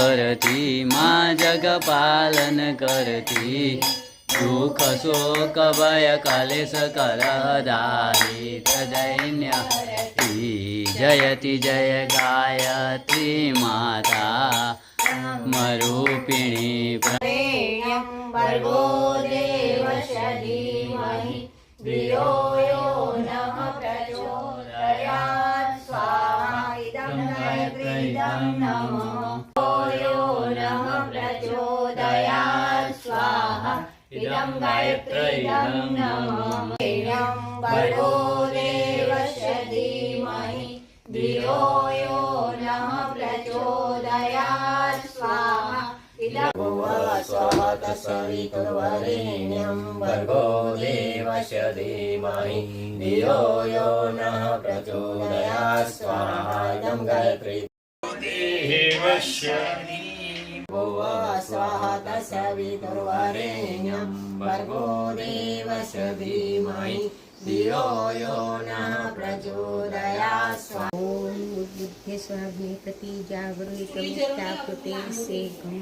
करती माँ जग पालन करती दुख शोक भय कलेश कलह दारित दैन्य जयति जय गायत्री माता मरूपिणी भर्गो देवस्य धीमहि धियो यो नः प्रचोदयात् स्वाहा इदं गायत्रीदं नमः यो नः प्रचोदयात् स्वाहा इदं गायत्रीदं नमः भर्गो देवस्य धीमहि धियो यो नः प्रचोदयात् स्वाहा सवितुर्वरेण्यं भर्गो देवस्य धीमहि धियो यो नः प्रचोदयात् स्वाहा इदं गायत्री देवस्य स्वाहा तत्सवितुर्वरेण्यं भर्गो देवस्य धीमहि धियो यो नः प्रचोदयात् स्वाहा ओम बुद्धे स्वाग्नि प्रति जागृत सेकम